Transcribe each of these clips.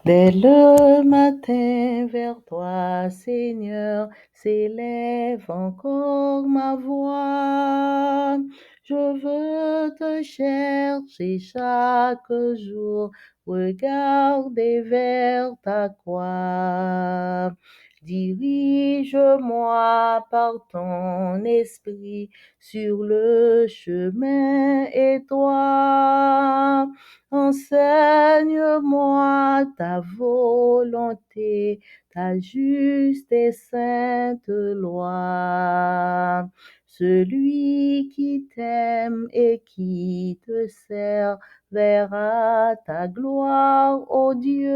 Dès le matin vers toi, Seigneur, s'élève encore ma voix. Je veux te chercher chaque jour, regarder vers ta croix. Dirige-moi par ton esprit sur le chemin étroit. Enseigne-moi ta volonté, ta juste et sainte loi. Celui qui t'aime et qui te sert verra ta gloire, ô Dieu.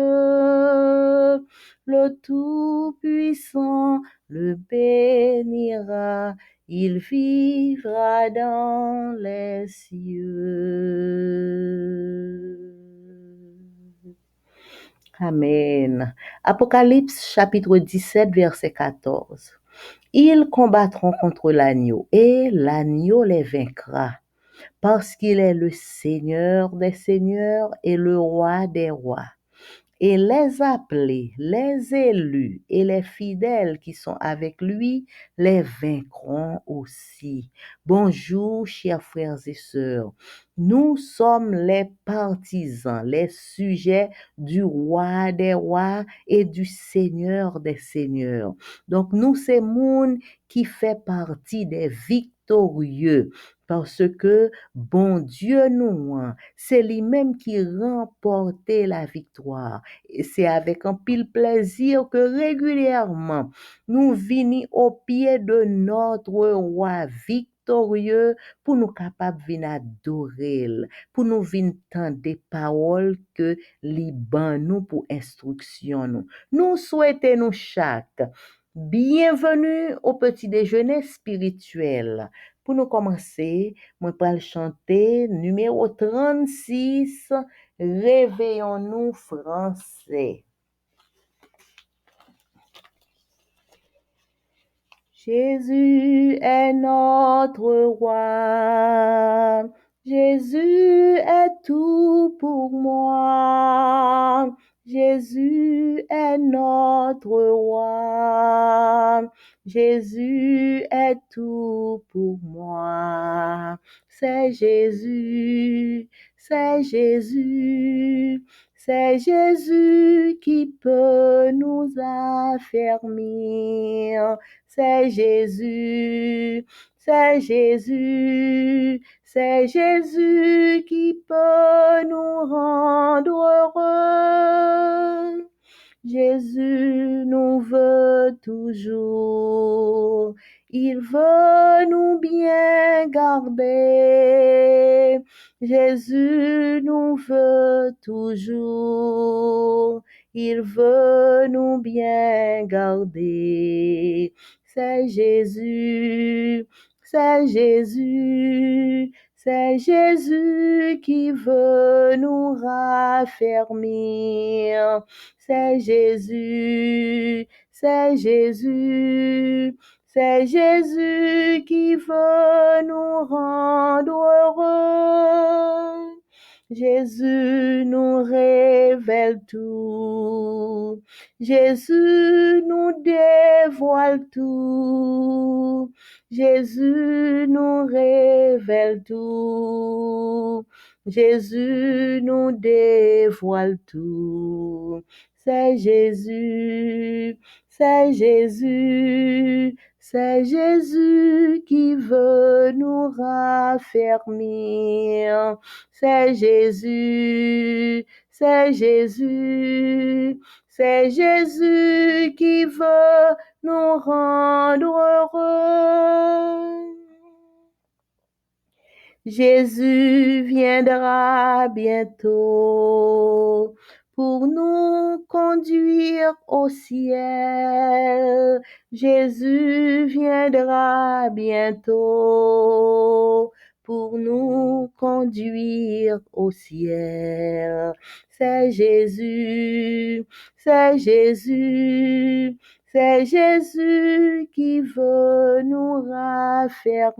Le Tout-Puissant le bénira, il vivra dans les cieux. Amen. Apocalypse chapitre 17, verset 14. Ils combattront contre l'agneau et l'agneau les vaincra parce qu'il est le Seigneur des seigneurs et le roi des rois. Et les appelés, les élus et les fidèles qui sont avec lui les vaincront aussi. Bonjour, chers frères et sœurs. Nous sommes les partisans, les sujets du roi des rois et du Seigneur des seigneurs. Donc, nous, c'est monde qui fait partie des victorieux parce que bon Dieu nous, c'est lui-même qui remportait la victoire. Et c'est avec un pile plaisir que régulièrement nous venons au pied de notre roi victorieux pour nous capables de venir adorer, pour nous venir entendre des paroles que liban nous pour instruction nous. Nous souhaitons nous chaque bienvenue au petit déjeuner spirituel. Pour nous commencer, moi vais chanter numéro 36, Réveillons-nous français. Jésus est notre roi. Jésus est tout pour moi. Jésus est notre roi. Jésus est tout pour moi. C'est Jésus, c'est Jésus. C'est Jésus qui peut nous affermir. C'est Jésus, c'est Jésus, c'est Jésus qui peut nous rendre heureux. Jésus nous veut toujours, il veut nous bien garder. Jésus nous veut toujours, il veut nous bien garder. C'est Jésus, c'est Jésus, c'est Jésus qui veut nous raffermir. C'est Jésus, c'est Jésus, c'est Jésus qui veut nous rendre heureux. Jésus nous révèle tout. Jésus nous dévoile tout. Jésus nous révèle tout. Jésus nous dévoile tout. C'est Jésus, c'est Jésus, c'est Jésus qui veut nous raffermir. C'est Jésus, c'est Jésus, c'est Jésus qui veut nous rendre heureux. Jésus viendra bientôt pour nous conduire au ciel. Jésus viendra bientôt pour nous conduire au ciel. C'est Jésus, c'est Jésus, c'est Jésus qui veut nous raffermir.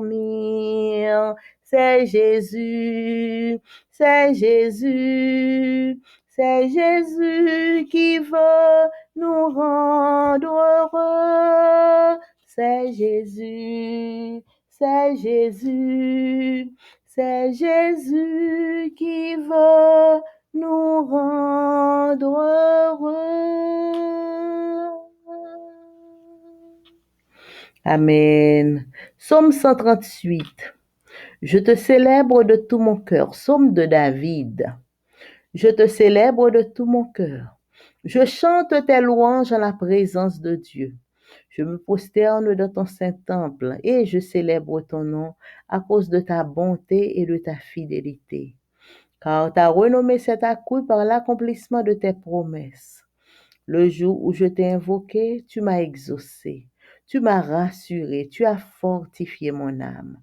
C'est Jésus, c'est Jésus, C'est Jésus qui veut nous rendre heureux. C'est Jésus, c'est Jésus, c'est Jésus qui veut nous rendre heureux. Amen. Psaume 138. Je te célèbre de tout mon cœur. Psaume de David. Je te célèbre de tout mon cœur. Je chante tes louanges en la présence de Dieu. Je me prosterne dans ton saint temple et je célèbre ton nom à cause de ta bonté et de ta fidélité. Car ta renommée s'est accrue par l'accomplissement de tes promesses. Le jour où je t'ai invoqué, tu m'as exaucé. Tu m'as rassuré, tu as fortifié mon âme.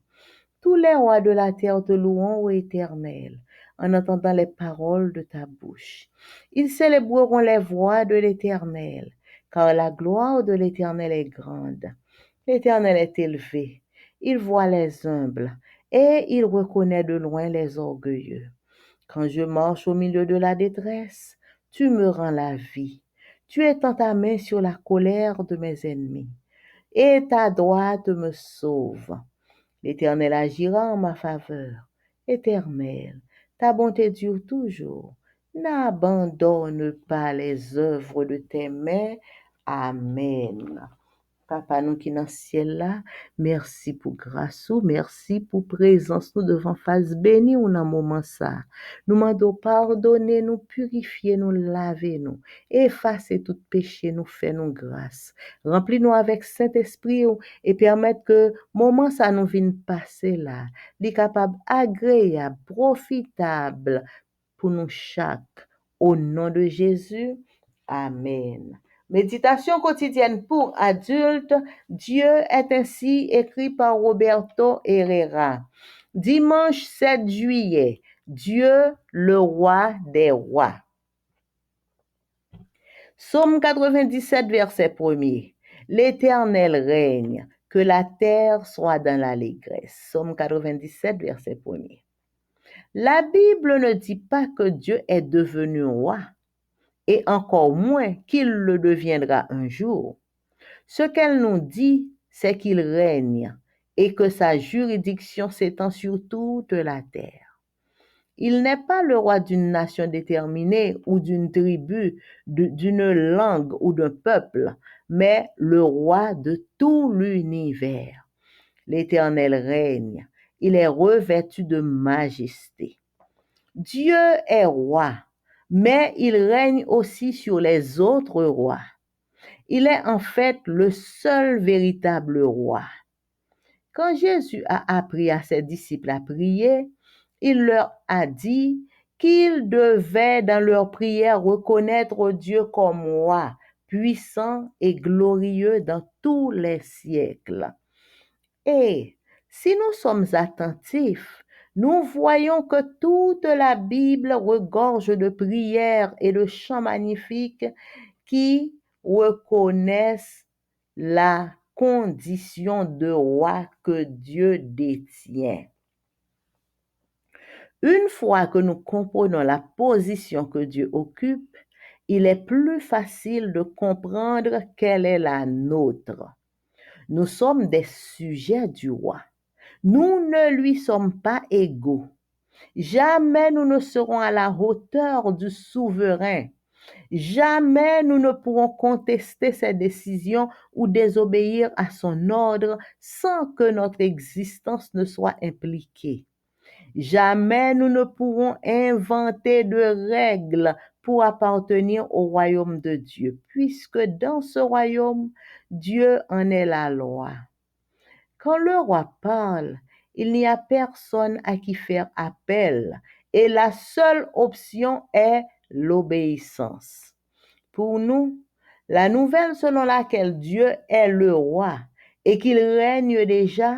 Tous les rois de la terre te loueront, ô Éternel, en entendant les paroles de ta bouche. Ils célébreront les voies de l'Éternel, car la gloire de l'Éternel est grande. L'Éternel est élevé, il voit les humbles, et il reconnaît de loin les orgueilleux. Quand je marche au milieu de la détresse, tu me rends la vie. Tu étends ta main sur la colère de mes ennemis, et ta droite me sauve. L'Éternel agira en ma faveur. Éternel, ta bonté dure toujours. N'abandonne pas les œuvres de tes mains. Amen. Papa nous qui dans le ciel là, merci pour grâce ou, merci pour présence nous devant face béni ou dans moment ça. Nous demandons pardonner, nous purifier, nous laver nous, effacer tout péché, nous faire nous grâce. Remplis-nous avec Saint-Esprit et permettre que moment ça nous vienne passer là, li capable agréable, profitable pour nous chaque. Au nom de Jésus, Amen. Méditation quotidienne pour adultes, Dieu est ainsi écrit par Roberto Herrera. Dimanche 7 juillet, Dieu le roi des rois. Psaume 97, verset 1er. L'Éternel règne, que la terre soit dans l'allégresse. Psaume 97, verset 1er. La Bible ne dit pas que Dieu est devenu roi, et encore moins qu'il le deviendra un jour. Ce qu'elle nous dit, c'est qu'il règne et que sa juridiction s'étend sur toute la terre. Il n'est pas le roi d'une nation déterminée ou d'une tribu, d'une langue ou d'un peuple, mais le roi de tout l'univers. L'Éternel règne, il est revêtu de majesté. Dieu est roi, mais il règne aussi sur les autres rois. Il est en fait le seul véritable roi. Quand Jésus a appris à ses disciples à prier, il leur a dit qu'ils devaient dans leur prière reconnaître Dieu comme roi, puissant et glorieux dans tous les siècles. Et si nous sommes attentifs, nous voyons que toute la Bible regorge de prières et de chants magnifiques qui reconnaissent la condition de roi que Dieu détient. Une fois que nous comprenons la position que Dieu occupe, il est plus facile de comprendre quelle est la nôtre. Nous sommes des sujets du roi. Nous ne lui sommes pas égaux. Jamais nous ne serons à la hauteur du souverain. Jamais nous ne pourrons contester ses décisions ou désobéir à son ordre sans que notre existence ne soit impliquée. Jamais nous ne pourrons inventer de règles pour appartenir au royaume de Dieu, puisque dans ce royaume, Dieu en est la loi. Quand le roi parle, il n'y a personne à qui faire appel et la seule option est l'obéissance. Pour nous, la nouvelle selon laquelle Dieu est le roi et qu'il règne déjà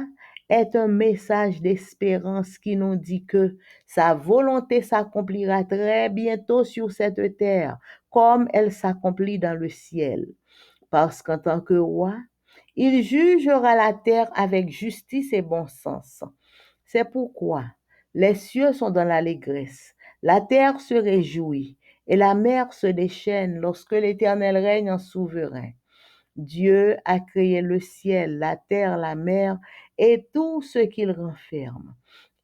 est un message d'espérance qui nous dit que sa volonté s'accomplira très bientôt sur cette terre comme elle s'accomplit dans le ciel. Parce qu'en tant que roi, il jugera la terre avec justice et bon sens. C'est pourquoi les cieux sont dans l'allégresse, la terre se réjouit et la mer se déchaîne lorsque l'Éternel règne en souverain. Dieu a créé le ciel, la terre, la mer et tout ce qu'il renferme.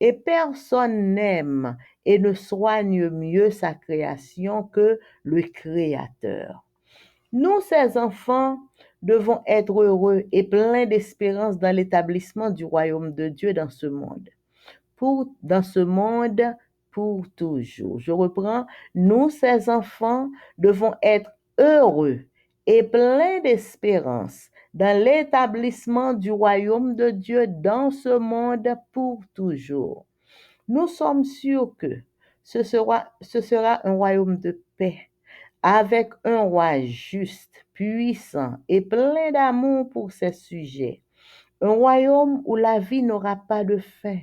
Et personne n'aime et ne soigne mieux sa création que le Créateur. Nous, ses enfants, devons être heureux et pleins d'espérance dans l'établissement du royaume de Dieu dans ce monde pour toujours. Je reprends, nous, ses enfants, devons être heureux et pleins d'espérance dans l'établissement du royaume de Dieu dans ce monde pour toujours. Nous sommes sûrs que ce sera un royaume de paix avec un roi juste, puissant et plein d'amour pour ses sujets. Un royaume où la vie n'aura pas de fin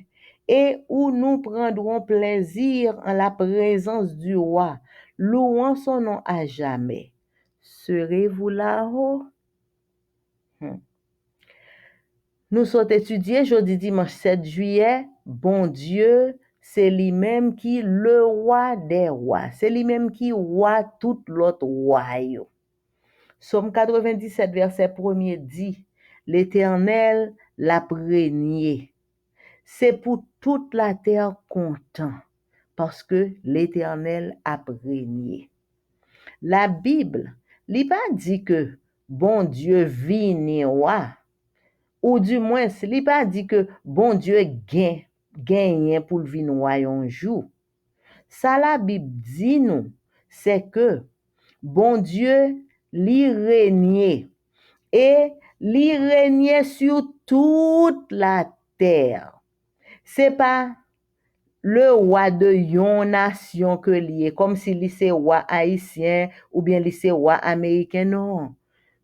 et où nous prendrons plaisir en la présence du roi, louant son nom à jamais. Serez-vous là-haut? Nous sommes étudiés jeudi dimanche 7 juillet. Bon Dieu, c'est lui-même qui le roi des rois. C'est lui-même qui roi tout l'autre royaume. Psaume 97, verset 1er dit, l'Éternel l'a régné. C'est pour toute la terre content, parce que l'Éternel a régné. La Bible, il pas dit que bon Dieu vini roi, ou du moins, il pas dit que bon Dieu gagne pour le vini roi un jour. Ça la Bible dit nous, c'est que bon Dieu li régnait et li régnait sur toute la terre. C'est pas le roi de yon nation que li est, comme si li c'est roi haïtien ou bien li c'est roi américain, non.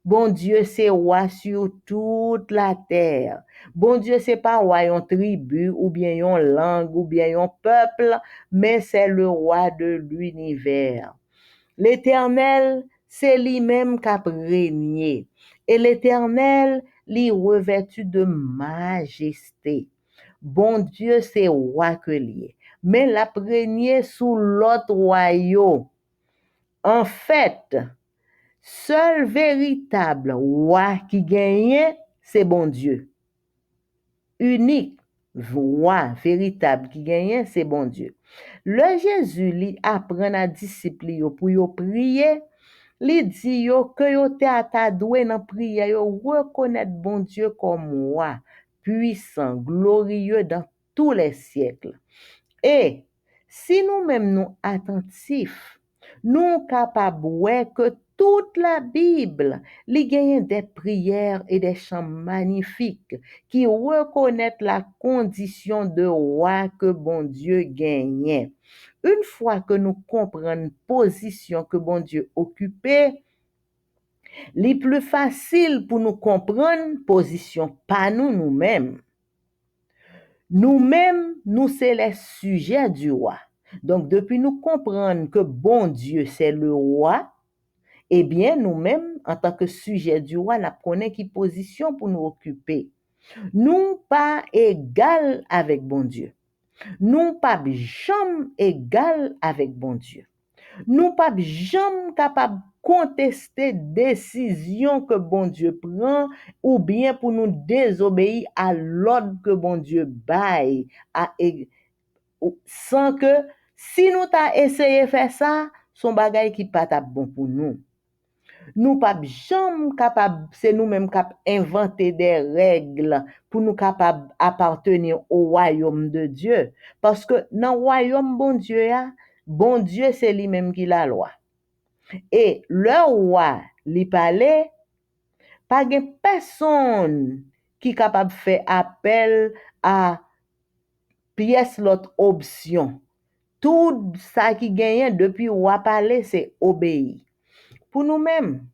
Bon Dieu, c'est roi sur toute la terre. Bon Dieu, c'est pas roi yon tribu ou bien yon langue ou bien yon peuple, mais c'est le roi de l'univers. L'Éternel, c'est lui-même qui a régné. Et l'Éternel, lui revêtu de majesté. Bon Dieu, c'est roi que lui. Mais l'a régné sous l'autre royaume. En fait, seul véritable roi qui gagne, c'est bon Dieu. Unique roi véritable qui gagne, c'est bon Dieu. Le Jésus lui apprend à disciple pour yo prier, lui dit yo que yo te atadoué dans prière yo reconnaître bon Dieu comme roi, puissant, glorieux dans tous les siècles. Et si nous-mêmes nous attentifs, nous capables que toute la Bible, li gagne des prières et des chants magnifiques qui reconnaissent la condition de roi que bon Dieu gagnait. Une fois que nous comprenons la position que bon Dieu occupait, li plus facile pour nous comprendre position pas nous-mêmes. Nous-mêmes, nous c'est les sujets du roi. Donc, depuis nous comprendre que bon Dieu, c'est le roi, eh bien, nous-mêmes, en tant que sujet du roi, nous connaissons qui position pour nous occuper. Nous pas égal avec bon Dieu. Nous pas jamais égal avec bon Dieu. Nous pas jamais capable contester décision que bon Dieu prend ou bien pour nous désobéir à l'ordre que bon Dieu baille sans que si nous t'a essayé faire ça, son bagage qui pas bon pour nous. Nous pas jamais capable, c'est nous-mêmes cap inventer des règles pour nous capable appartenir au royaume de Dieu parce que dans le royaume bon Dieu c'est lui-même qui la loi. Et le roi li parle, pas de personne qui capable faire appel à pièce l'autre option. Tout ça qui gagne depuis roi parler c'est obéir. Pour nous-mêmes,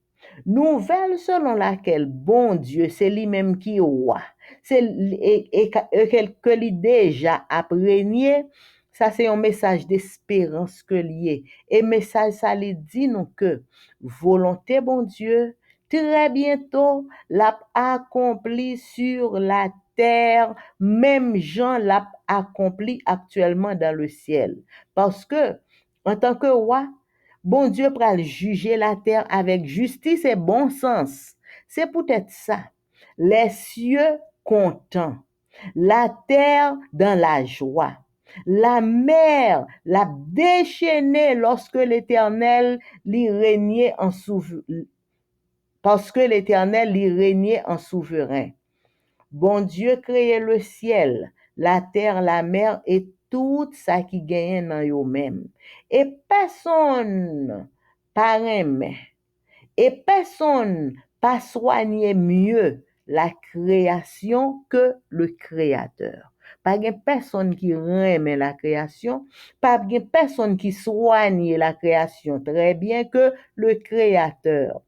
nouvelle selon laquelle bon Dieu c'est lui-même qui est roi, et que lui déjà a régné, ça c'est un message d'espérance que lié. Et message ça lui dit nous que volonté bon Dieu très bientôt l'a accompli sur la terre, même Jean l'a accompli actuellement dans le ciel. Parce que en tant que roi, Bon Dieu pral juger la terre avec justice et bon sens. C'est peut-être ça. Les cieux contents, la terre dans la joie. La mer l'a déchaîné lorsque l'Éternel l'y régnait en parce que l'Éternel l'y régnait en souverain. Bon Dieu créait le ciel, la terre, la mer et tout ça qui gagne dans eux-mêmes. Et personne pas aimé, et personne pas soigné mieux la création que le Créateur. Pas de personne qui aime la création, pas de personne qui soigne la création très bien que le Créateur.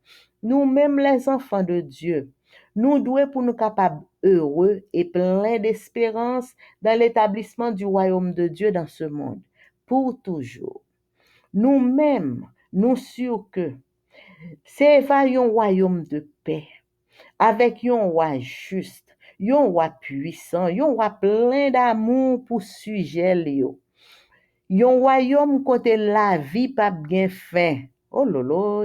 Nous-mêmes, les enfants de Dieu, nous devons pour nous capables heureux et pleins d'espérance dans l'établissement du royaume de Dieu dans ce monde, pour toujours. Nous-mêmes, nous sûrs que c'est un royaume de paix, avec un roi juste, un roi puissant, un roi plein d'amour pour sujet yo. Un royaume côté la vie pas bien fin. Oh lolo.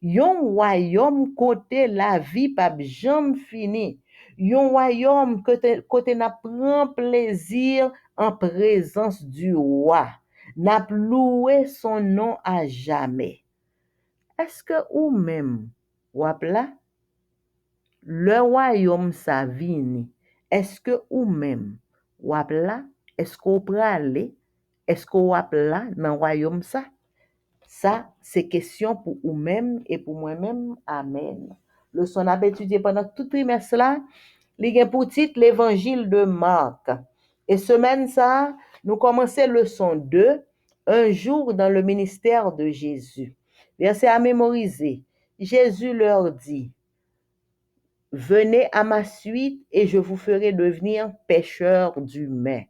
Un royaume côté la vie pas jamais fini. Un royaume côté n'a prend plaisir en présence du roi. N'a loué son nom à jamais. Est-ce que ou même, wap là, le royaume sa vini, est-ce que ou même, wap là, est-ce qu'on peut aller, est-ce qu'on wap là dans le royaume ça? Ça, c'est question pour vous-même et pour moi-même. Amen. Le son a étudié pendant tout trimestre là, il y a pour titre l'évangile de Marc. Et semaine ça, nous commençons leçon 2, un jour dans le ministère de Jésus. Verset à mémoriser. Jésus leur dit, venez à ma suite et je vous ferai devenir pêcheurs d'humains.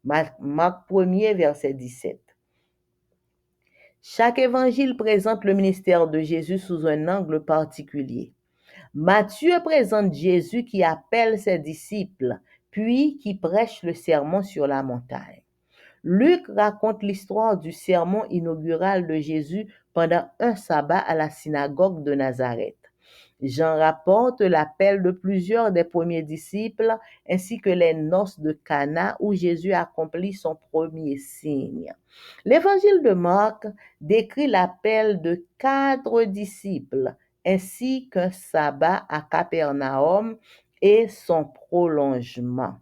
Marc 1er, verset 17. Chaque évangile présente le ministère de Jésus sous un angle particulier. Matthieu présente Jésus qui appelle ses disciples, puis qui prêche le sermon sur la montagne. Luc raconte l'histoire du sermon inaugural de Jésus pendant un sabbat à la synagogue de Nazareth. Jean rapporte l'appel de plusieurs des premiers disciples ainsi que les noces de Cana où Jésus accomplit son premier signe. L'évangile de Marc décrit l'appel de 4 disciples ainsi qu'un sabbat à Capernaum et son prolongement.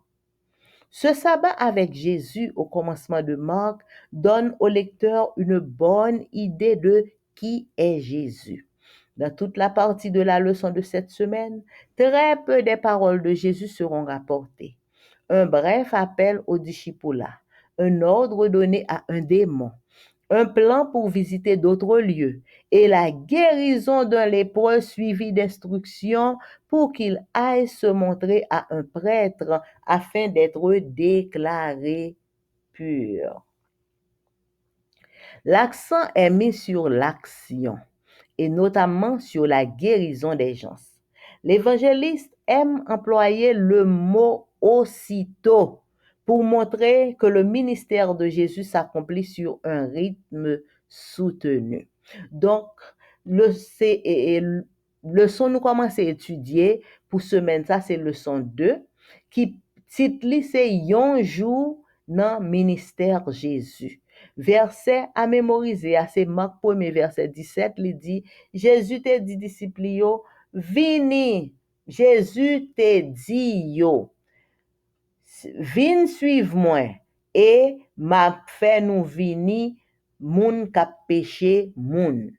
Ce sabbat avec Jésus au commencement de Marc donne au lecteur une bonne idée de qui est Jésus. Dans toute la partie de la leçon de cette semaine, très peu des paroles de Jésus seront rapportées. Un bref appel au discipulat, un ordre donné à un démon, un plan pour visiter d'autres lieux et la guérison d'un lépreux suivi d'instructions pour qu'il aille se montrer à un prêtre afin d'être déclaré pur. L'accent est mis sur l'action et notamment sur la guérison des gens. L'évangéliste aime employer le mot aussitôt pour montrer que le ministère de Jésus s'accomplit sur un rythme soutenu. Donc, leçon nous commençons à étudier pour semaine, ça c'est leçon 2, qui titre c'est un jour dans le ministère Jésus. Verset à mémoriser, c'est Marc 1er, verset 17, il dit, Jésus te dit disciples yo, vini, Jésus te dit yo, vin suive moi, et m'a fait nous vini, moun kap péché moun.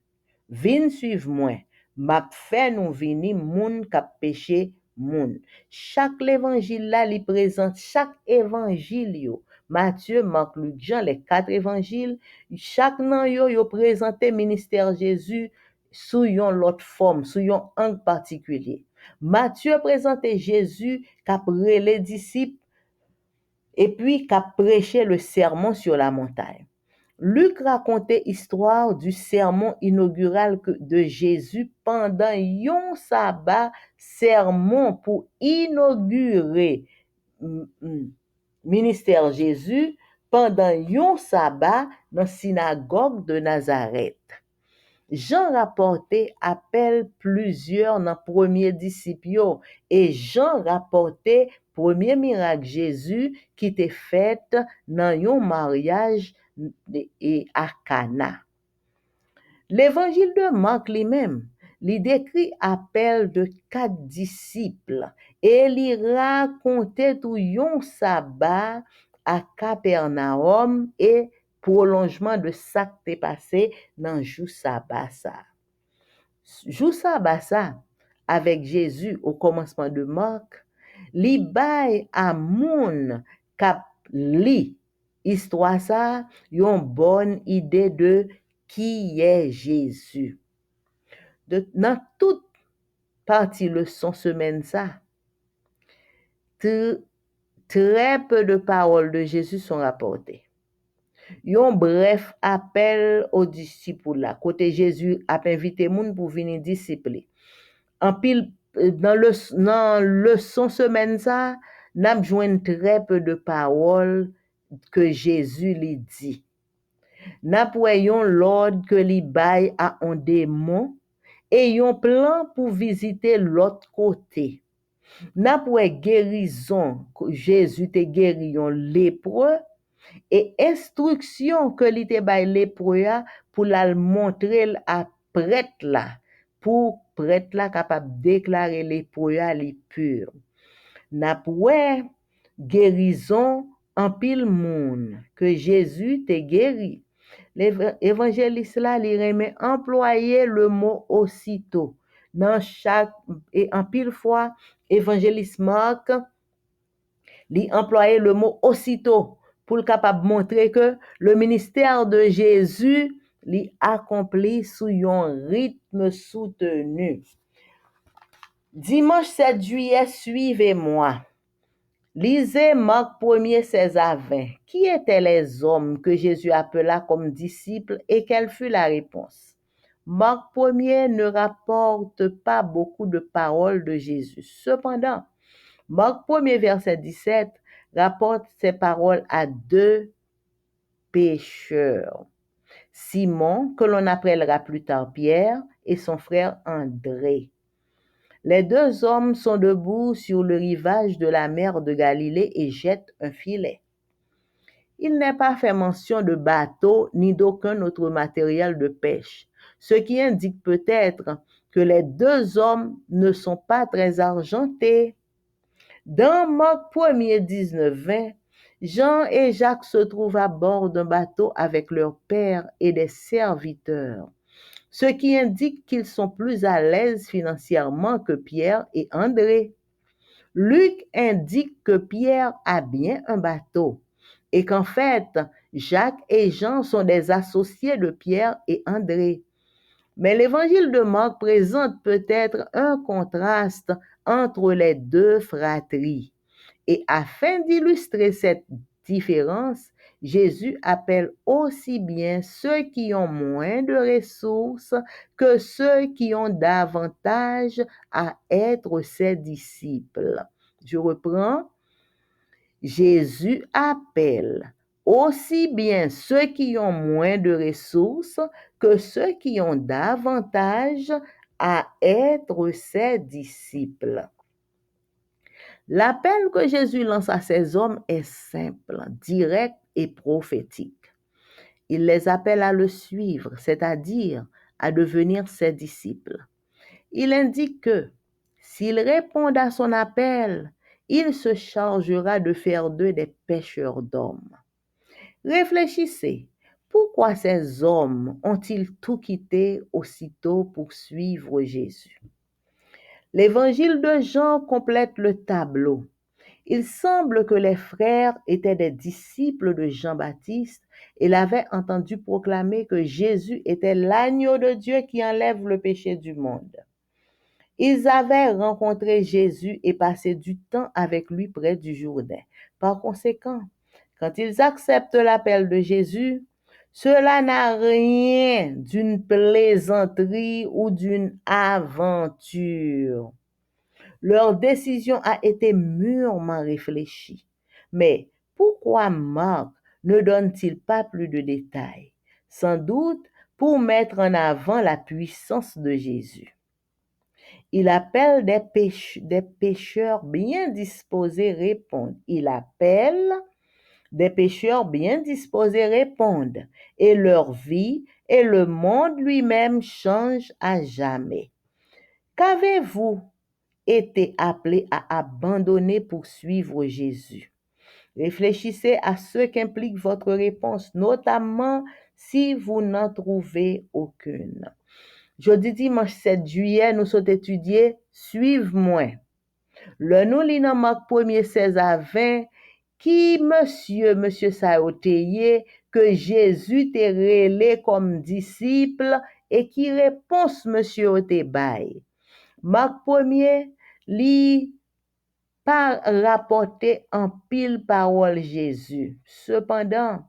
Vin suive moi, m'a fait nous vini, moun kap péché moun. Chaque évangile là, li présente chaque évangile yo. Matthieu, Marc, Luc, Jean, les 4 évangiles, chaque nan yo présenté ministère Jésus sous yon l'autre forme, sous yon angle particulier. Matthieu présentait Jésus qu'après les disciples et puis qu'a prêché le sermon sur la montagne. Luc racontait l'histoire du sermon inaugural de Jésus pendant yon sabbat, sermon pour inaugurer ministère Jésus pendant yon sabbat dans la synagogue de Nazareth. Jean rapporté appelle plusieurs dans premier disciple yo, et Jean rapporté premier miracle Jésus qui était fait dans un mariage et à Cana. L'évangile de Marc lui-même, il décrit appel de 4 disciples et il racontait tout un sabbat à Capernaum et prolongement de ça qui est passé dans le jour sabbat ça. Jour sabbat ça, avec Jésus au commencement de Marc, li bay à moun kap li histoire ça, yon bonne idée de qui est Jésus. Dans toute partie leçon semaine ça, très peu de paroles de Jésus sont rapportées. Yon bref appel aux disciples là, côté Jésus a invité moun pour venir discipler. En pile dans le leçon semaine ça, n'a joint très peu de paroles que Jésus lui dit. N'a voyons l'ordre que li bail à un démon et yon plan pour visiter l'autre côté. N'a pas guérison que Jésus te guéri yon lépreux et instruction que li te bail lépreux pour la montrer à prêtre là pour prêtre là capable déclarer lépreux li pur. N'a pas guérison en pile monde que Jésus te guéri. L'évangéliste là, il remet employer le mot aussitôt. Dans chaque, et en pile fois, évangéliste Marc, il employait le mot aussitôt pour le capable montrer que le ministère de Jésus l'y accompli sous un rythme soutenu. Dimanche 7 juillet, suivez-moi. Lisez Marc 1er, 16 à 20. Qui étaient les hommes que Jésus appela comme disciples et quelle fut la réponse? Marc 1er ne rapporte pas beaucoup de paroles de Jésus. Cependant, Marc 1er, verset 17, rapporte ces paroles à 2 pécheurs. Simon, que l'on appellera plus tard Pierre, et son frère André. Les 2 hommes sont debout sur le rivage de la mer de Galilée et jettent un filet. Il n'est pas fait mention de bateau ni d'aucun autre matériel de pêche, ce qui indique peut-être que les 2 hommes ne sont pas très argentés. Dans Marc 1er 19-20, Jean et Jacques se trouvent à bord d'un bateau avec leur père et des serviteurs, ce qui indique qu'ils sont plus à l'aise financièrement que Pierre et André. Luc indique que Pierre a bien un bateau et qu'en fait, Jacques et Jean sont des associés de Pierre et André. Mais l'évangile de Marc présente peut-être un contraste entre les 2 fratries. Et afin d'illustrer cette différence, Jésus appelle aussi bien ceux qui ont moins de ressources que ceux qui ont davantage à être ses disciples. Je reprends. Jésus appelle aussi bien ceux qui ont moins de ressources que ceux qui ont davantage à être ses disciples. L'appel que Jésus lance à ces hommes est simple, direct et prophétique. Il les appelle à le suivre, c'est-à-dire à devenir ses disciples. Il indique que s'ils répondent à son appel, il se chargera de faire d'eux des pêcheurs d'hommes. Réfléchissez, pourquoi ces hommes ont-ils tout quitté aussitôt pour suivre Jésus? L'évangile de Jean complète le tableau. Il semble que les frères étaient des disciples de Jean-Baptiste et l'avaient entendu proclamer que Jésus était l'agneau de Dieu qui enlève le péché du monde. Ils avaient rencontré Jésus et passé du temps avec lui près du Jourdain. Par conséquent, quand ils acceptent l'appel de Jésus, cela n'a rien d'une plaisanterie ou d'une aventure. Leur décision a été mûrement réfléchie. Mais pourquoi Marc ne donne-t-il pas plus de détails? Sans doute pour mettre en avant la puissance de Jésus. Il appelle des pécheurs bien disposés répondent. Il appelle des pécheurs bien disposés répondent. Et leur vie et le monde lui-même changent à jamais. Qu'avez-vous été appelé à abandonner pour suivre Jésus? Réfléchissez à ce qu'implique votre réponse, notamment si vous n'en trouvez aucune. Jeudi dimanche 7 juillet, nous sommes étudiés Suive-moi. Le nous lit dans Marc 1er 16 à 20, qui monsieur sa yo te ye, que Jésus te relé comme disciple et qui réponse monsieur yo te bay. Marc 1er li pas rapporté en pile parole Jésus. Cependant,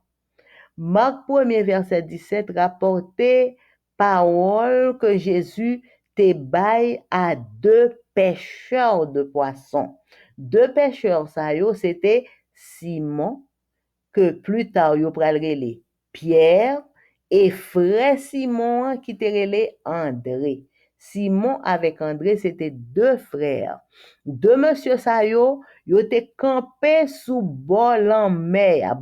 Marc 1er verset 17 rapportait parole que Jésus te baille à deux pêcheurs de poissons. Deux pêcheurs, ça yo, c'était Simon, que plus tard yo pral rele Pierre, et frère Simon qui te rele André. Simon avec André, c'était deux frères. Deux monsieur sa yo te campé sous bolan mer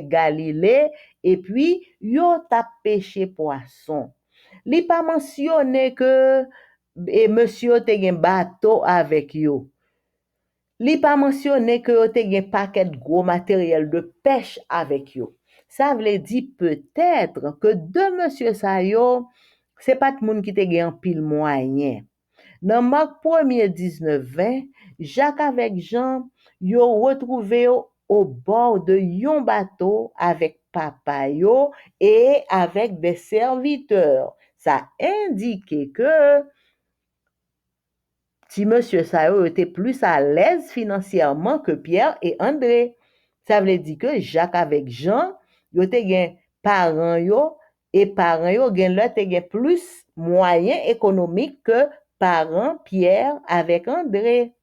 Galilée, et puis yo t'a pêché poisson. Li pas mentionné que monsieur te gen bateau avec yo. Li pas mentionné que yo te gen paquet gros matériel de pêche avec yo. Ça veut dire peut-être que deux monsieur sa yo, c'est pas tout monde qui te gen pile moyen. Dans Marc 1er 19-20, Jacques avec Jean, yo retrouvé yo au bord de yon bateau avec papa yo et avec des serviteurs. Ça indiquait que si monsieur Sao était plus à l'aise financièrement que Pierre et André. Ça veut dire que Jacques avec Jean, yo te gen parents yo, et parents yo gen là te gen plus moyens économiques que parents Pierre avec André.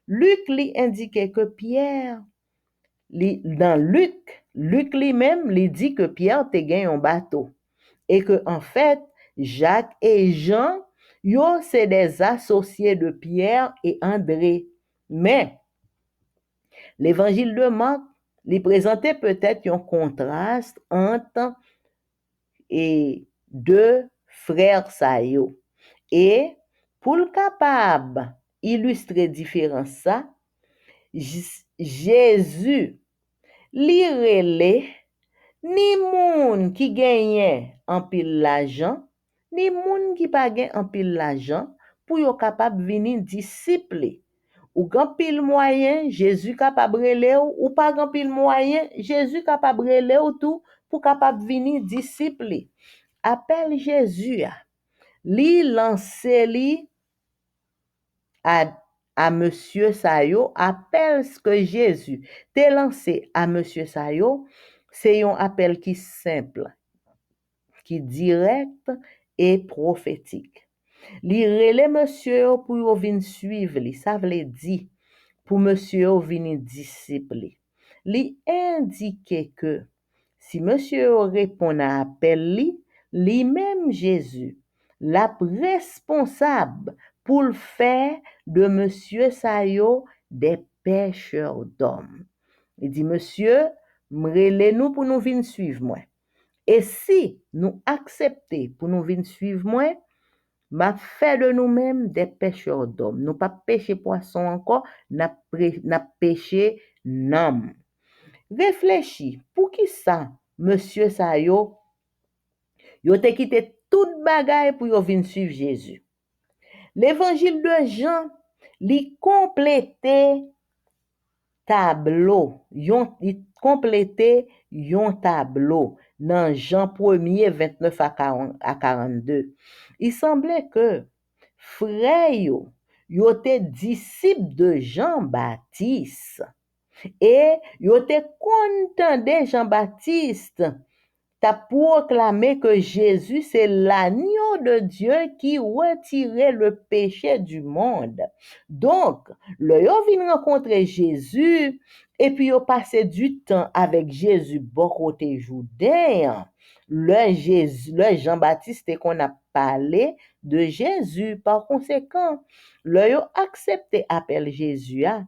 Luc lui indiquait que Pierre, dans Luc lui-même lui dit que Pierre te gen un bateau. Et que en fait, Jacques et Jean, yo c'est des associés de Pierre et André. Mais l'évangile de Marc lui présentait peut-être un contraste entre et deux frères sa yo. Et pour le capable illustrer différence ça, Jésus li rele ni moun qui gagne en pile l'argent, ni moun qui pa gen en pile l'argent pour yo capable venir disciple. Ou gan pile moyen, Jésus capable rele ou pas gan pile moyen, Jésus capable rele ou tout pour capable venir disciple. Appelle Jésus li lancer li à monsieur Sayo, appelle ce que Jésus t'a lancé à monsieur Sayo, c'est un appel qui simple, qui direct et prophétique. Li rele monsieur pour yo vin suivre li, ça veut dire pour monsieur yo vin disciple. Li indique que si monsieur répond à appel li même Jésus, la responsable pour le faire de monsieur Sayo des pêcheurs d'hommes. Il dit monsieur, m'rele nous pour nous venir suivre moi. Et si nous acceptons pour nous venir suivre moi, m'a fait de nous-mêmes des pêcheurs d'hommes. Nous pas pêcher poisson encore, n'a pêché nom. Réfléchis, pour qui ça, monsieur Sayo, yo te quitté toute bagaille pour yo venir suivre Jésus. L'évangile de Jean, li complété tableau, li complété yon tableau dans Jean 1er 29 à 42. Il semblait que frère yo te disciple de Jean-Baptiste et yo te content de Jean-Baptiste t'a proclamé que Jésus c'est l'agneau de Dieu qui retirait le péché du monde. Donc, le yo vient rencontrer Jésus et puis yo passé du temps avec Jésus bon côté Jourdain. le Jean-Baptiste qu'on a parlé de Jésus. Par conséquent, le yo accepté appel Jésus a,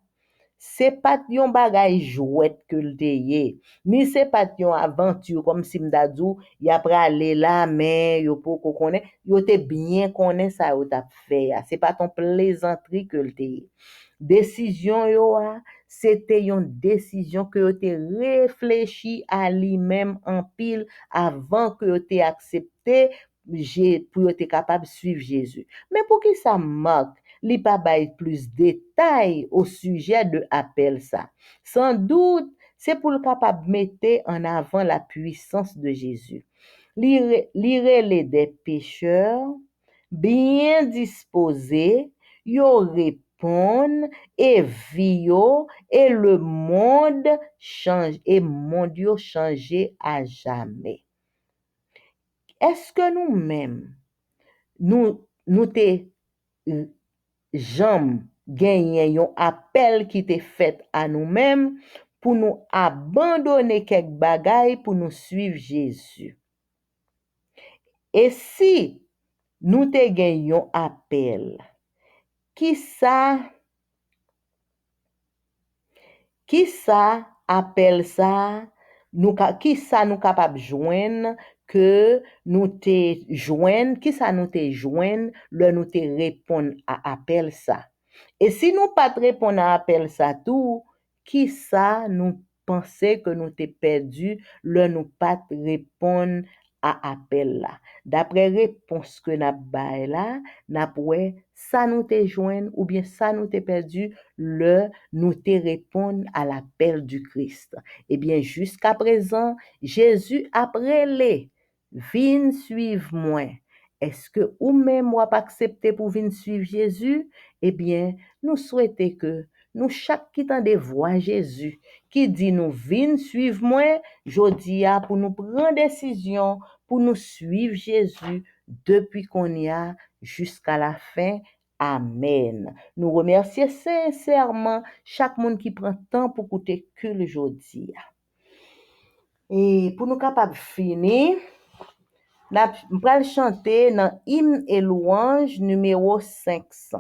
c'est pas yon bagay jouet que lte ye, ni c'est pas yon aventure comme si m'dadou, y a pralé la mais yo pour qu'on connaît, yo te bien connaît ça yo t'a fait, c'est pas ton plaisanterie que lte ye. Décision yo a, c'était une décision que yo te réfléchi à lui-même en pile avant que yo te accepté pour yo te capable de suivre Jésus. Mais pour qui ça manque? Li pa bay plus détails au sujet de appel ça. Sans doute, c'est pour le capable mettre en avant la puissance de Jésus. Lire les des pécheurs, bien disposés, yo répondent et vio et le monde change et monde yo changé à jamais. Est-ce que nous-mêmes, nous te jam genyen yon appel qui te fait à nous-mêmes pour nous abandonner quelques bagailles pour nous suivre Jésus. Et si nous te genyon appel, qui ça appel ça qui ça nous capable joindre que nous te joindre qui ça nous te joindre le nous te répondre à appel ça. Et si nous pas répondre à appel ça tout, qui ça nous penser que nous t'es perdu, le nous pas répondre à appel là. D'après réponse que n'a bail là, n'a ouais ça nous t'es joindre ou bien ça nous t'es perdu, le nous t'es répondre à l'appel du Christ. Eh bien jusqu'à présent, Jésus après les vin suivre moi. Est-ce que ou même moi pas accepter pour venir suivre Jésus? Eh bien, nous souhaitons que nous chaque qui tende voir Jésus, qui dit nous vin suivre moi, jodi a pour nous prendre décision, pour nous suivre Jésus depuis qu'on y a jusqu'à la fin. Amen. Nous remercions sincèrement chaque monde qui prend temps pour écouter que le jodi. Et pour nous capables finir, nous allons chanter dans hymne et louange numéro 500.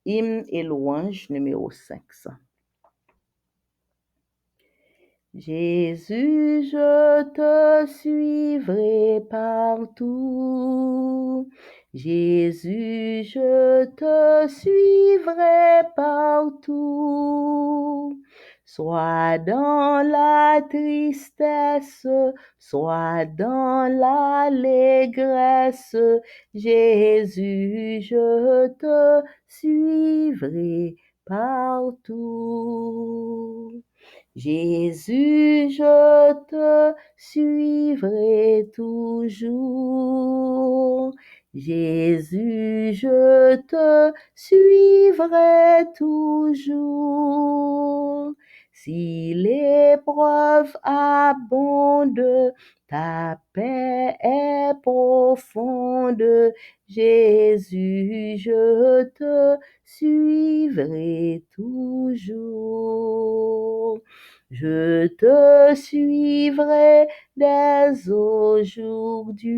Hymne et louange numéro 500. Jésus, je te suivrai partout. Jésus, je te suivrai partout. Soit dans la tristesse, soit dans l'allégresse, Jésus, je te suivrai partout. Jésus, je te suivrai toujours. Jésus, je te suivrai toujours. Si l'épreuve abonde, ta paix est profonde. Jésus, je te suivrai toujours. Je te suivrai dès aujourd'hui.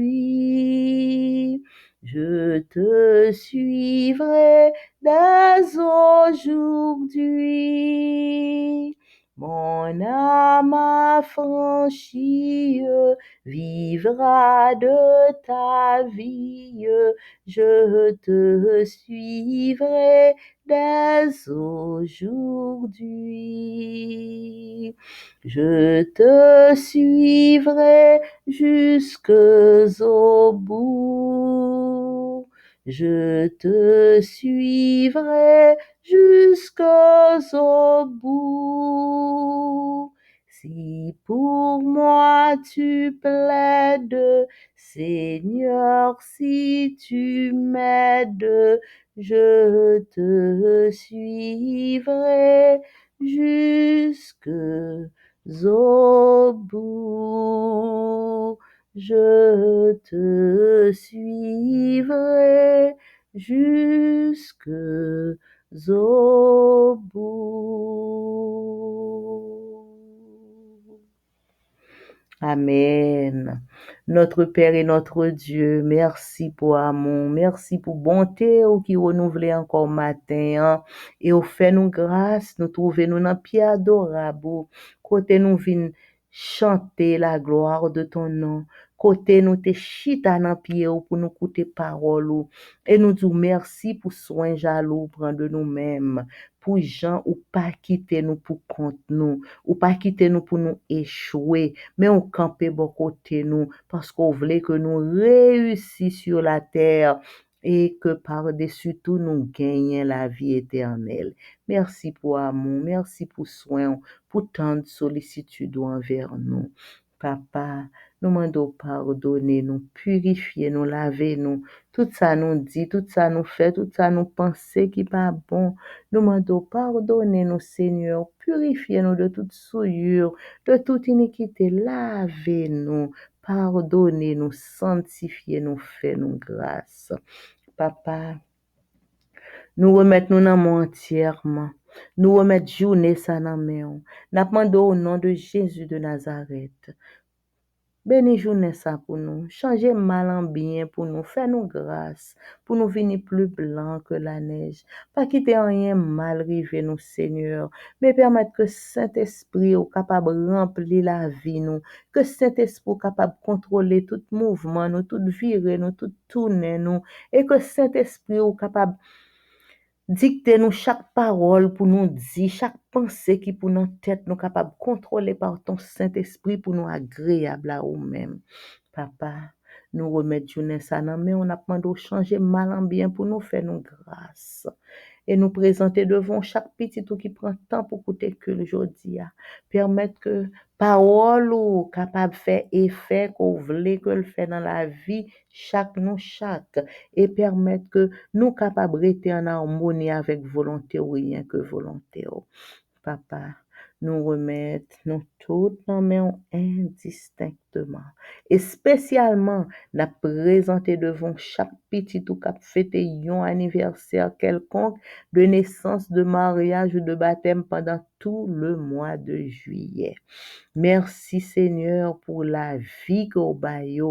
Je te suivrai dès aujourd'hui. Mon âme affranchie vivra de ta vie. Je te suivrai dès aujourd'hui. Je te suivrai jusqu'au bout. Je te suivrai jusqu'au bout. Si pour moi tu plaides, Seigneur, si tu m'aides, je te suivrai jusqu'au bout. Je te suivrai jusqu'au bout. Amen. Notre Père et notre Dieu, merci pour amour, merci pour bonté ou qui renouvelé encore matin, hein, et au fait nous grâce, nous trouver nous dans pied adorable, côté nous vinn chanter la gloire de ton nom, côté nous te chita dans pied ou pour nous écouter parole ou, et nous disons merci pour soin jaloux prendre de nous-mêmes, pour gens ou pas quitter nous pour compte nous, ou pas quitter nous pour nous échouer, mais on camper bon côté nous parce qu'on voulait que nous réussissions sur la terre et que par-dessus tout nous gagnions la vie éternelle. Merci pour amour, merci pour soin, pour tant de sollicitude envers nous. Papa, nous demandons pardonner, nous purifier, nous laver, nous. Tout ça nous dit, tout ça nous fait, tout ça nous pense qui pas bon. Nous demandons pardonner, nous Seigneur, purifier nous de toute souillure, de toute iniquité, lavez-nous, pardonnez-nous, sanctifiez-nous, faites-nous grâce. Papa, nous remettons nous dans mon entièrement. Nous remettons journée ça dans main. Nous demandons au nom de Jésus de Nazareth. Bénis journée ça pour nous. Changez mal en bien pour nous. Fais-nous grâce. Pour nous venir plus blanc que la neige. Pas quitter rien mal rivé nous, Seigneur. Mais permettre que Saint-Esprit soit capable de remplir la vie nous. Que Saint-Esprit soit capable de contrôler tout mouvement nous, tout virer nous, tout tourner nous. Et que Saint-Esprit soit capable dictez-nous chaque parole pour nous dire, chaque pensée qui pour notre tête nous capable de contrôler par ton Saint-Esprit pour nous agréable à nous-mêmes. Papa, nous remettons journée ça dans mais on a demandé de changer mal en bien pour nous faire nous grâce et nous présenter devant chaque petit tout qui prend temps pour écouter que le aujourd'hui a permettre que parole ou capable faire effet qu'on voulait que le fait dans la vie chaque et permettre que nous capables rester en harmonie avec volonté ou rien que volonté. Papa, nous remettre nous toutes nos mains indistinctement. Et spécialement, nous présenter devant chaque petit ou cap fêter un anniversaire quelconque de naissance, de mariage ou de baptême pendant tout le mois de juillet. Merci Seigneur pour la vie que vous baillez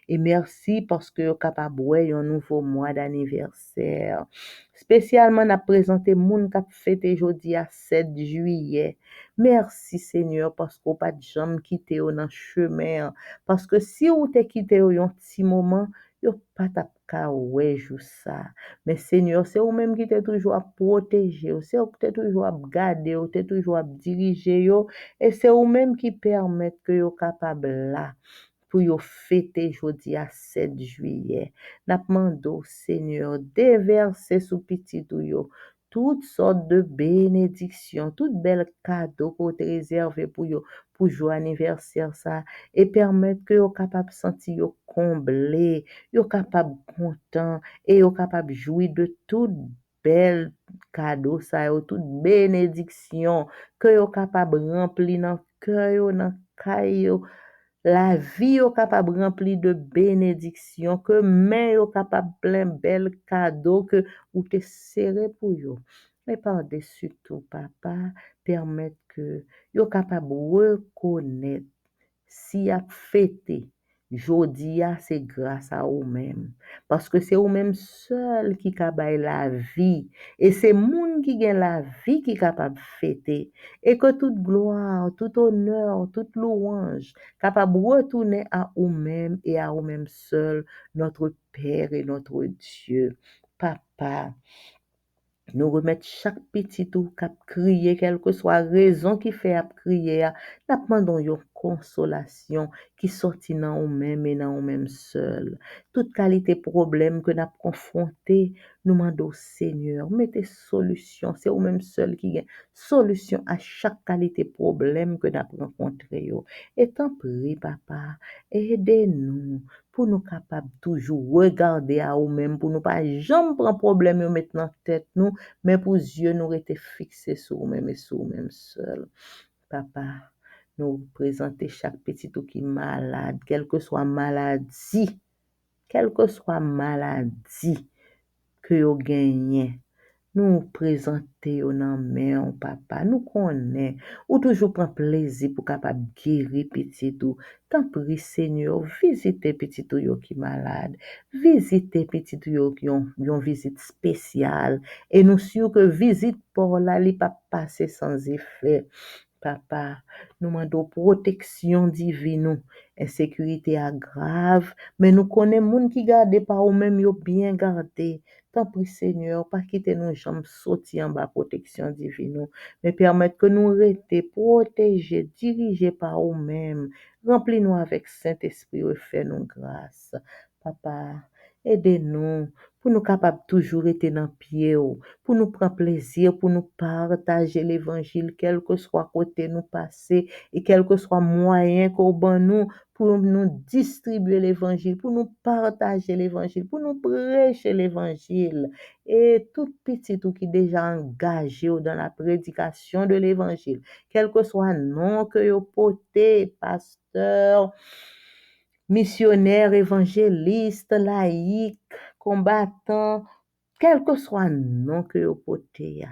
et merci parce que vous êtes capable de un nouveau mois d'anniversaire. Spécialement, nous présenté moun qui fêté aujourd'hui à 7 juillet. Merci Seigneur parce que vous pas de jambe quitté dans le chemin. Parce que si vous te quitté un petit moment, vous pas tap ka ouais jou ça. Mais Seigneur, c'est vous même qui t'es toujours à protéger, c'est vous qui t'es toujours à garder, vous t'es toujours à diriger et c'est vous-même qui permettent que vous capable là pour yo fêter jeudi à 7 juillet. N'a demandé Seigneur déverser sous petit tout yo toutes sortes de bénédictions, toutes belles cadeaux qu'on te réservé pour yo pour jour anniversaire ça et permettre que yo capable sentir yo comblé, yo capable content et yo capable jouir de toutes belles cadeaux ça yo toute bénédiction que yo capable remplir dans cœur yo dans caille yo la vie yo capable rempli de bénédictions que main yo capable plein bel cadeau que ou te serré pour yo mais par-dessus tout papa permettre que yo capable reconnaître si a fêté jodi a c'est grâce à vous-même parce que c'est vous-même seul qui capable la vie et c'est moun qui gagne la vie qui capable fêter et que toute gloire tout honneur toute louange capable retourner à vous-même et à vous-même seul notre Père et notre Dieu papa nous remettre chaque petit tout cap crier quelle que soit raison qui fait à crier n'a demandons une consolation qui sorti dans nous même et dans nous même seul toute qualité problème que n'a confronté nous demandons Seigneur mettez solution c'est vous même seul qui a solution à chaque qualité problème que n'a rencontré yo et tant prie papa aidez-nous pour nous capables toujours regarder à nous-mêmes pour nous pas jamais prendre problème yo mettre dans tête nous mais pour yeux nous rester fixés sur nous-mêmes et sur nous-mêmes seuls papa nous présenter chaque petit tout qui est malade quelle que soit maladie que yo gagne nous présenter au nan men, papa, nous connaît, ou toujours prend plaisir pour capable guérir petit tout. Tant prie Seigneur, visitez petit tout yo qui malade, visitez petit tout yo qui ont visite spéciale, et nous sûr que visite pour là, li pas passer sans effet. Papa, nous demandons protection divine, insécurité grave, mais nous connaissons moun qui garde par ou même yo bien gardé. Tant pis Seigneur, pas quitter nos jambes sortir en bas protection divine, mais permettre que nous restions protégés, dirigés par ou même. Remplis-nous avec Saint-Esprit et fais-nous grâce. Papa, aidez-nous pour nous capables toujours être dans pied, pour nous prendre plaisir, pour nous partager l'évangile, quel que soit côté nous passer et quel que soit moyen qu'on ban nous pour nous distribuer l'évangile, pour nous partager l'évangile, pour nous prêcher l'évangile. Et tout petit tout qui est déjà engagé dans la prédication de l'évangile, quel que soit le nom que vous portez, pasteur, missionnaire, évangéliste, laïque, combattant, quel que soit le nom que vous portez,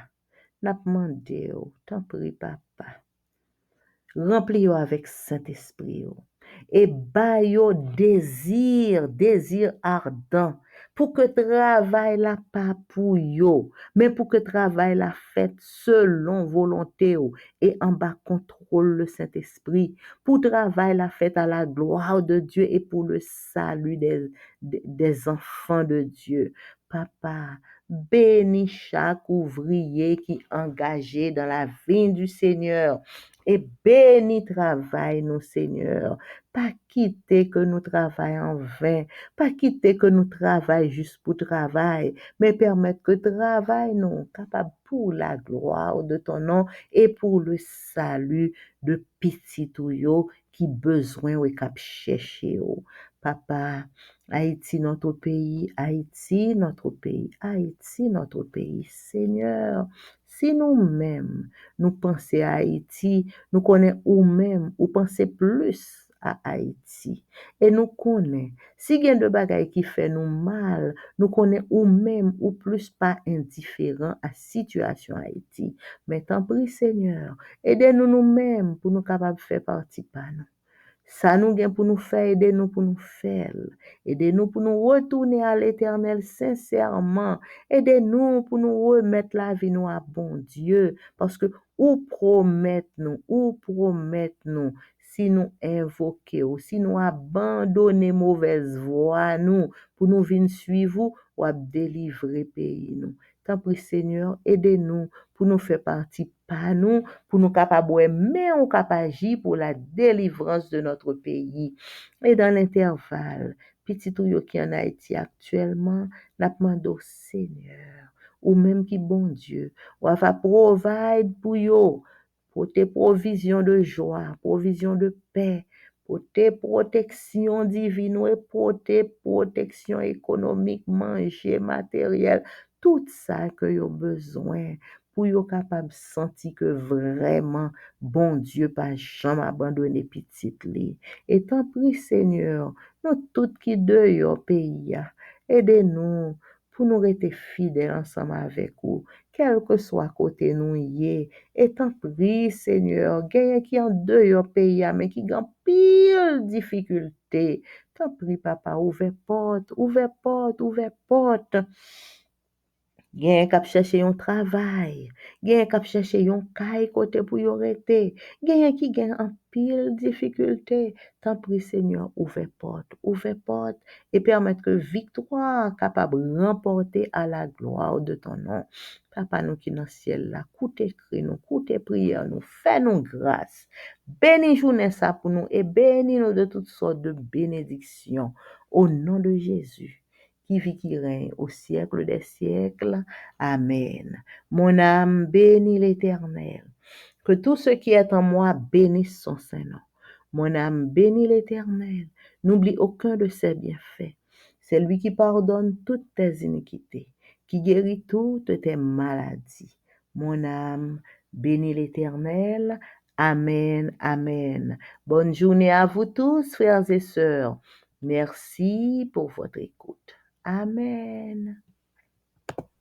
n'a demandé, t'en prie, papa. Remplis-yo avec Saint-Esprit. Et baille désir ardent pour que travail la pas pour yo, mais pour que travail la fait selon volonté et en bas contrôle le Saint-Esprit, pour travail la fait à la gloire de Dieu et pour le salut des enfants de Dieu. Papa, bénis chaque ouvrier qui est engagé dans la vie du Seigneur. Et bénis travail, nous, Seigneur. Pas quitter que nous travaillons en vain. Pas quitter que nous travaillons juste pour travail. Mais permettre que travail, nous, capable pour la gloire de ton nom et pour le salut de petit touyo qui besoin ou cap chercher. Papa, Haïti, notre pays, Haïti, notre pays, Haïti, notre pays. Seigneur, si nous-mêmes, nous pensons à Haïti, nous connaissons ou même, ou pensons plus à Haïti. Et nous connaissons, si il y a de bagailles qui fait nous mal, nous connaissons ou même, ou plus pas indifférent à la situation Haïti. Mais tant pis, Seigneur, aidez-nous nous-mêmes pour nous capables de faire partie par nous. Ça nous gagne pour nous faire, aidez-nous pour nous faire. Aidez-nous pour nous retourner à l'Éternel sincèrement. Aidez-nous pour nous remettre la vie nous à bon Dieu. Parce que ou promettez-nous, si nous invoquons, si nous abandonnons mauvaise voie, nous, pour nous venir suivre ou à délivrer pays nous. Tant pis Seigneur, aidez-nous pour nous faire partie par nous, pour nous capables, mais on capable agir pour la délivrance de notre pays. Et dans l'intervalle, petit tout qui en Haïti actuellement, n'a demandé au Seigneur, ou même qui bon Dieu, ou va provide pour yo, pour tes provisions de joie, provisions de paix, pour tes protections divines et pour tes protections économiques, manger, matériel, tout ça que yo besoin pour yo capable sentir que vraiment bon Dieu pas jamais abandonné petite li. Et tant pis Seigneur, nous tout qui dehors pays, aidez-nous pour nous rester fidèles ensemble avec vous, quel que soit côté nous y et tant pis Seigneur, gagne qui en dehors pays mais qui ont pile difficulté. Tant pis papa, ouvre porte, ouvre porte, ouvre porte. Gen kap chercher un travail, gen kap chercher un kay côté pour yo rete, gen qui gen en pile difficulté. Tant pis Seigneur, ouvre porte et permettre que victoire capable remporter à la gloire de ton nom. Papa nous qui dans le ciel là, coute écrit nous, coute prière nous, fais nous grâce. Bénis journée ça pour nous et bénis nous de toutes sortes de bénédictions au nom de Jésus qui vit, qui règne au siècle des siècles. Amen. Mon âme bénit l'Éternel. Que tout ce qui est en moi bénisse son Saint-Nom. Mon âme bénit l'Éternel. N'oublie aucun de ses bienfaits. C'est lui qui pardonne toutes tes iniquités, qui guérit toutes tes maladies. Mon âme bénit l'Éternel. Amen, amen. Bonne journée à vous tous, frères et sœurs. Merci pour votre écoute. Amen.